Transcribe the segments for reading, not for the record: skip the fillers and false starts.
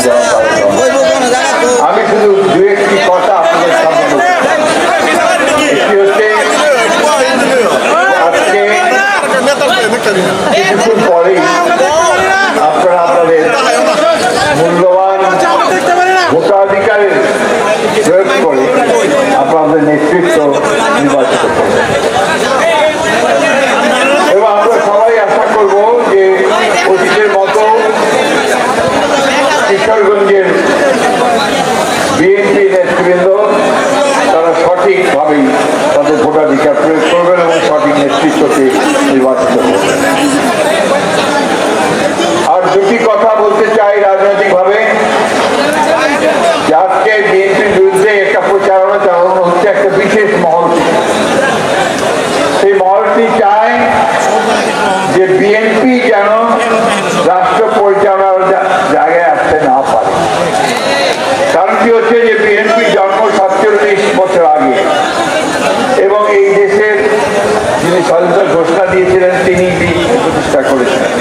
দেওয়া আমি শুধু দু একটি কথা আপনাদের সামনে একটি হচ্ছে আজকে কিছুক্ষণ পরেই আপনারা আপনাদের মূল্যবান ভোটাধিকারের প্রয়োগ করে আপনাদের নেতৃত্ব নির্বাচিত করবেন এবং আমরা সবাই আশা করব যে অতীতের মতো কিশোরগঞ্জের বিএনপি নেতৃবৃন্দ তারা সঠিকভাবেই তাদের ভোটাধিকার প্রয়োগ করবেন এবং সঠিক নেতৃত্বকে নির্বাচিত করবেন। আর দুটি কথা বলতে চাই রাজনৈতিকভাবে, আজকে বিএনপির বিরুদ্ধে একটা প্রচারণা চালানো হচ্ছে একটা বিশেষ মহল। সেই মহলটি চায় যে বিএনপি যেন রাষ্ট্র পরিচালনার জায়গায় আসতে না পারে। কারণ কি হচ্ছে যে বিএনপি জন্ম 47 বছর আগে এবং এই দেশের যিনি স্বাধীনতার ঘোষণা দিয়েছিলেন তিনি প্রতিষ্ঠা করেছিলেন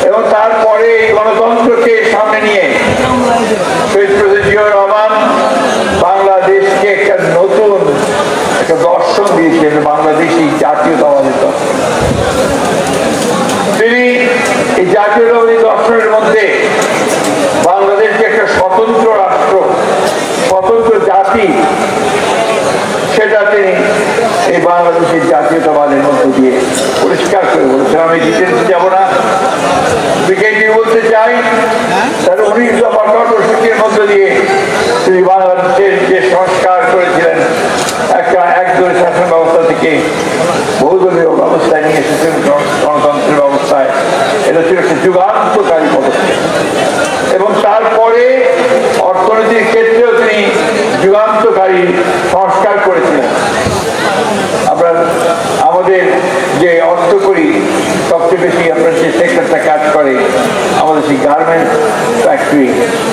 এবং তারপরে এই গণতন্ত্রকে সামনে নিয়ে শহীদ প্রেসিডেন্ট জিয়াউর রহমান বাংলাদেশকে একটা নতুন একটা দর্শন দিয়েছিলেন, বাংলাদেশি জাতীয়তাবাদী দর্শন। তিনি এই জাতীয়তাবাদী দর্শনের মধ্যে বাংলাদেশকে একটা স্বতন্ত্র রাষ্ট্র, স্বতন্ত্র জাতি, সেটা তিনি এই বাংলাদেশের জাতীয়তাবাদের মধ্য দিয়ে পরিষ্কার করে বলেছেন। আমি ডিটেলসে যাব না, বিকেটি বলতে চাই তার 19 দফা কর্মসূচির মধ্য দিয়ে তিনি বাংলাদেশের যে সংস্কার করেছিলেন, একটা একদলীয় শাসন ব্যবস্থা থেকে বহুদলীয় ব্যবস্থায় নিয়ে এসেছেন গণতন্ত্রের ব্যবস্থায়, এটা ছিল একটা যুগান্তকারী পদক্ষেপ। এবং তারপরে অর্থনীতির ক্ষেত্রেও তিনি যুগান্তকারী সংস্কার করেছিলেন। আমরা আমাদের যে অর্থ করি সবচেয়ে বেশি আপনার যে সেক্টরটা কাজ করে আমাদের সেই গার্মেন্টস ফ্যাক্টরি,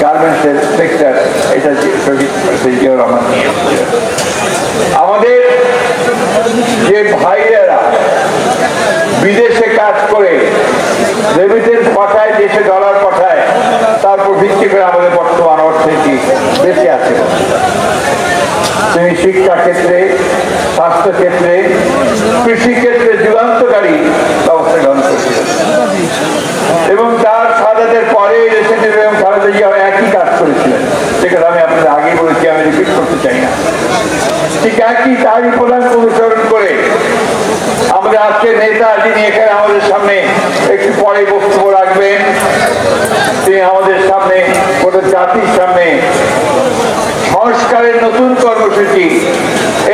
গার্মেন্টসের সেক্টর, এটা জিয়াউর রহমান নিয়ে এসেছিলেন। আমাদের যে ভাইয়েরা বিদেশে কাজ করে রেমিটেন্স পাঠায়, দেশে ডলার পাঠায়, তারপর ভিত্তি করে আমাদের বর্তমান অর্থনীতি বেঁচে আছে। তিনি শিক্ষা ক্ষেত্রে, স্বাস্থ্য ক্ষেত্রে, কৃষি ক্ষেত্রে যুগান্তকারী ব্যবস্থা গ্রহণ করেছিলেন এবং তার শাহাদাতের পরে দেশের এবং খালেদা জিয়া একই কাজ করেছিলেন। সেটা আমি আপনাদের আগেই বলেছি, আমি রিপিট করতে চাই না। ঠিক একই তারই প্রধান অনুসরণ করে আমাদের আজকে নেতা যিনি এখানে আমাদের সামনে একটু পরে বক্তব্য রাখবেন, তিনি আমাদের সামনে গোটা জাতির সামনে সংস্কারের নতুন কর্মসূচি,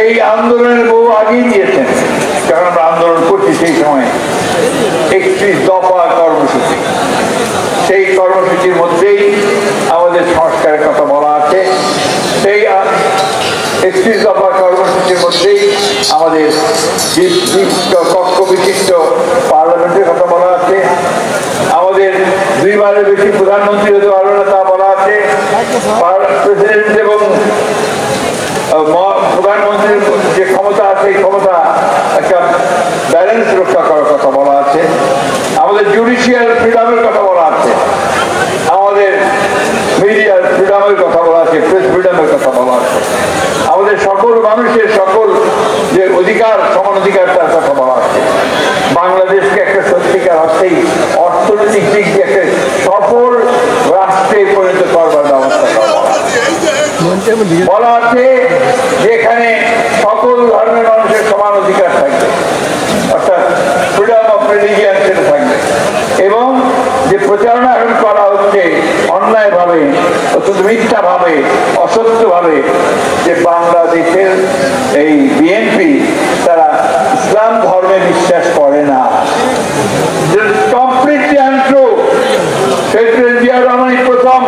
এই আন্দোলনের বহু আগেই দিয়েছেন, কারণ আমরা আন্দোলন করছি সেই সময় 31 দফা কর্মসূচি। সেই কর্মসূচির মধ্যেই আমাদের সংস্কারের কথা বলা আছে। সেই 31 দফা কর্মসূচির মধ্যেই আমাদের কক্ষ বিশিষ্ট পার্লামেন্টের কথা বলা আছে, আমাদের 2 বারের বেশি প্রধানমন্ত্রী হতে পারবে না তা বলা আছে, প্রেসিডেন্ট এবং প্রধানমন্ত্রীর যে ক্ষমতা আছে এই ক্ষমতা একটা ব্যালেন্স রক্ষা করার কথা বলা আছে, আমাদের জুডিশিয়াল ফ্রিডমের কথা বলা আছে, আমাদের মিডিয়ার ফ্রিডমের কথা বলা আছে, প্রেস ফ্রিডমের কথা বলা আছে, আমাদের সকল মানুষের সকল যে অধিকার, সমান অধিকার তার কথা বলা আছে। বাংলাদেশকে একটা সত্যিকার অর্থেই অর্থনৈতিক দিক দিয়ে একটা সফল রাষ্ট্রে পরিণত করবার ব্যবস্থা বলা আছে, যেখানে সকল ধর্মের মানুষের সমান অধিকার থাকবে, অর্থাৎ ফ্রিডম অফ রিলিজিয়ন সেটা থাকবে। এবং যে প্রচারণা এখন করা হচ্ছে অন্যায়ভাবে, অত্যন্ত মিথ্যাভাবে, অসত্যভাবে, যে বাংলাদেশের এই বিএনপি তারা ইসলাম ধর্মে বিশ্বাস করে না, কমপ্লিটলি আনট্রু। জিয়াউর রহমান প্রথম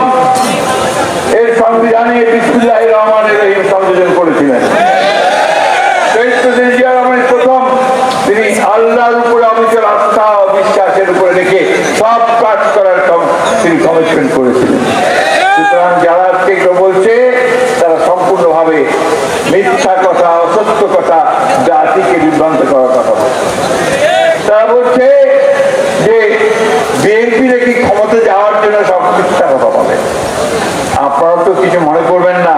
এর সংবিধানে বিসমিল্লাহির রহমানির রহিম সংযোজন করেছিলেন। জিয়াউর রহমান প্রথম তিনি আল্লাহর উপরে অবিচল আস্থা ও বিশ্বাসের উপরে রেখে সব কাজ করার তিনি কমিটমেন্ট করেছিলেন। সুতরাং যারা আজকে বলছে তারা সম্পূর্ণভাবে মিথ্যা কথা, অসত্য কথা, জাতিকে বিভ্রান্ত করার কথা বলছে। তারা বলছে যে বিএনপি নাকি ক্ষমতা যাওয়ার জন্য সবকিছু একটা কথা বলে। আপনারা তো কিছু মনে করবেন না,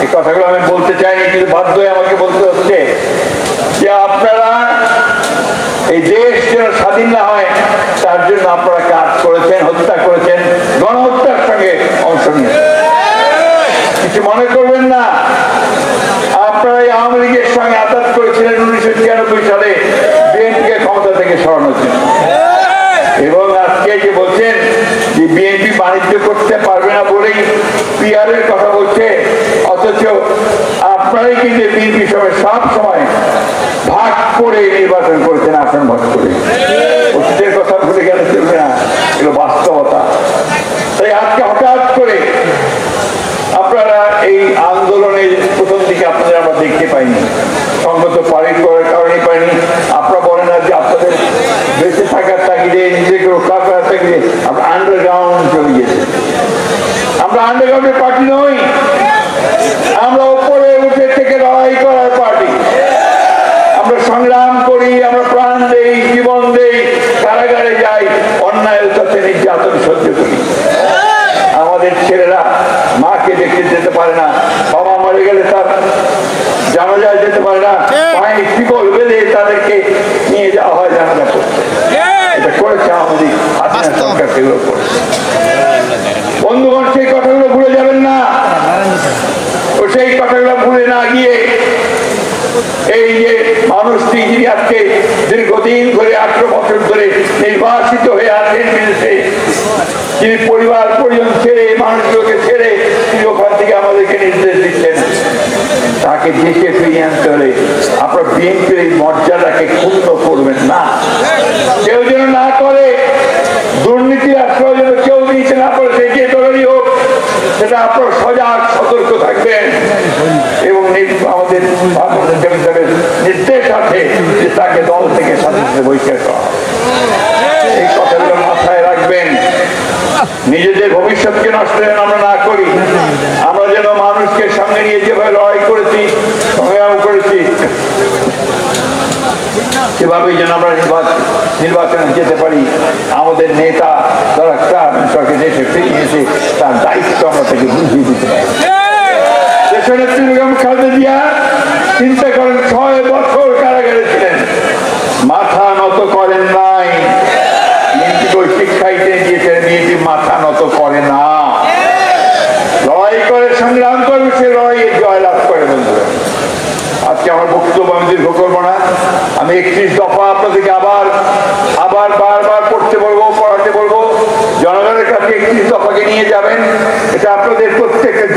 এই কথাগুলো আমি বলতে চাইনি, কিন্তু বাধ্য হয়ে আমাকে বলতে হচ্ছে যে আপনারা এই দেশ যেন স্বাধীন না হয় তার জন্য আপনারা কাজ করেছেন, হত্যা করেছেন, গণহত্যার সঙ্গে অংশ নিয়েছেন। কিছু মনে করবেন না, আপনারা এই আওয়ামী লীগের সঙ্গে আঘাত করেছিলেন 1996 সালে বিএনপিকে ক্ষমতা থেকে সরানোর জন্য, এবং আজকে যে বলছেন যে বিএনপি বাণিজ্য করতে পারবে না বলেই পিআর এর কথা বলছে, অথচ আপনারাই কিন্তু বিএনপি সঙ্গে সব সময় ভাগ করে নির্বাচন করেছেন, আসন ভাগ করে। অতীতের কথা ভুলে গেলে চলবে না, এগুলো বাস্তবতা। তাই আজকে হঠাৎ করে আপনারা এই আন্দোলনের প্রথম দিকে আপনাদের আমরা দেখতে পাইনি, সঙ্গত পারি করার কারণে পাইনি। আপনারা বলেন না যে আপনাদের বেঁচে থাকার তাগিদে, নিজেকে রক্ষা করার তাগিদে আমরা আন্ডারগ্রাউন্ড চলে গেছি। আমরা আন্ডারগ্রাউন্ডের পার্টি নই, আমরা উপরে উঠে থেকে লড়াই করার পার্টি। আমরা সংগ্রাম করি, আমরা প্রাণ দেই, জীবন দেই, কারাগারে যাই, অন্যায়ের সাথে নির্যাতন সহ্য করি। আমাদের ছেলেরা মাকে দেখতে যেতে পারে না, বাবা মরে গেলে তার জানাজায় যেতে পারে না, পায়ে শিকল বেঁধে তাদেরকে নিয়ে যাওয়া হয় জানাজা করতে। এটা করেছে আমাদের হাসিনা সরকার, সেগুলো করেছে। বন্ধুগণ, সেই কথাগুলো ভুলে যাবেন না। ও সেই কথাগুলো ভুলে না গিয়ে এই যে মানুষটি যিনি আজকে দীর্ঘদিন ধরে 18 বছর ধরে নির্বাসিত হয়ে আছেন বিদেশে, যিনি পরিবার পরিজন ছেড়ে, মানুষগুলোকে ছেড়ে তিনি ওখান থেকে আমাদেরকে নির্দেশ দিচ্ছেন, তাকে দেশে ফিরিয়ে আনতে হলে আপনার বিএনপির এই মর্যাদাকে ক্ষুণ্ণ করবেন না। কেউ যেন না করে, দুর্নীতির আশ্রয় যেন কেউ নিতে না পারে, সে যে দলেরই হোক, সেটা আপনার সজাগ সতর্ক থাকবেন। এবং আমাদের নির্দেশ আছে যে তাকে দল থেকে স্বাধীনতা বহিষ্কার করা হবে। এই কথাগুলো মাথায় রাখবেন। নিজেদের ভবিষ্যৎকে নষ্ট যেন আমরা না করি। আমরা যেন মানুষকে সঙ্গে নিয়ে যেভাবে লড়াই করেছি, সংগ্রাম করেছি, সেভাবেই যেন আমরা নির্বাচনে যেতে পারি। আমাদের নেতা যারা সরকার দেশে ফিরিয়েছে তার দায়িত্ব আমরা তাকে বুঝিয়ে দিতে পারি। দেশনেত্রী বেগম খালেদা জিয়া চিন্তা করেন 6 বছর কারাগারে ছিলেন, মাথা নত করেন নাই। নীতিকে শিক্ষাই দিয়েছেন, নীতি মাথা নত করে না, লড়াই করে, সংগ্রাম করে, সে লড়াইয়ে জয়লাভ করে। বন্ধুরা, আজকে আমার বক্তব্য আমি দীর্ঘ করবো না। আমি 31 দফা আপনাদেরকে আবার বারবার পড়তে বলবো, পড়াতে বলবো। জনগণের কাছে 31 দফাকে নিয়ে যাবেন, এটা আপনাদের প্রত্যেকের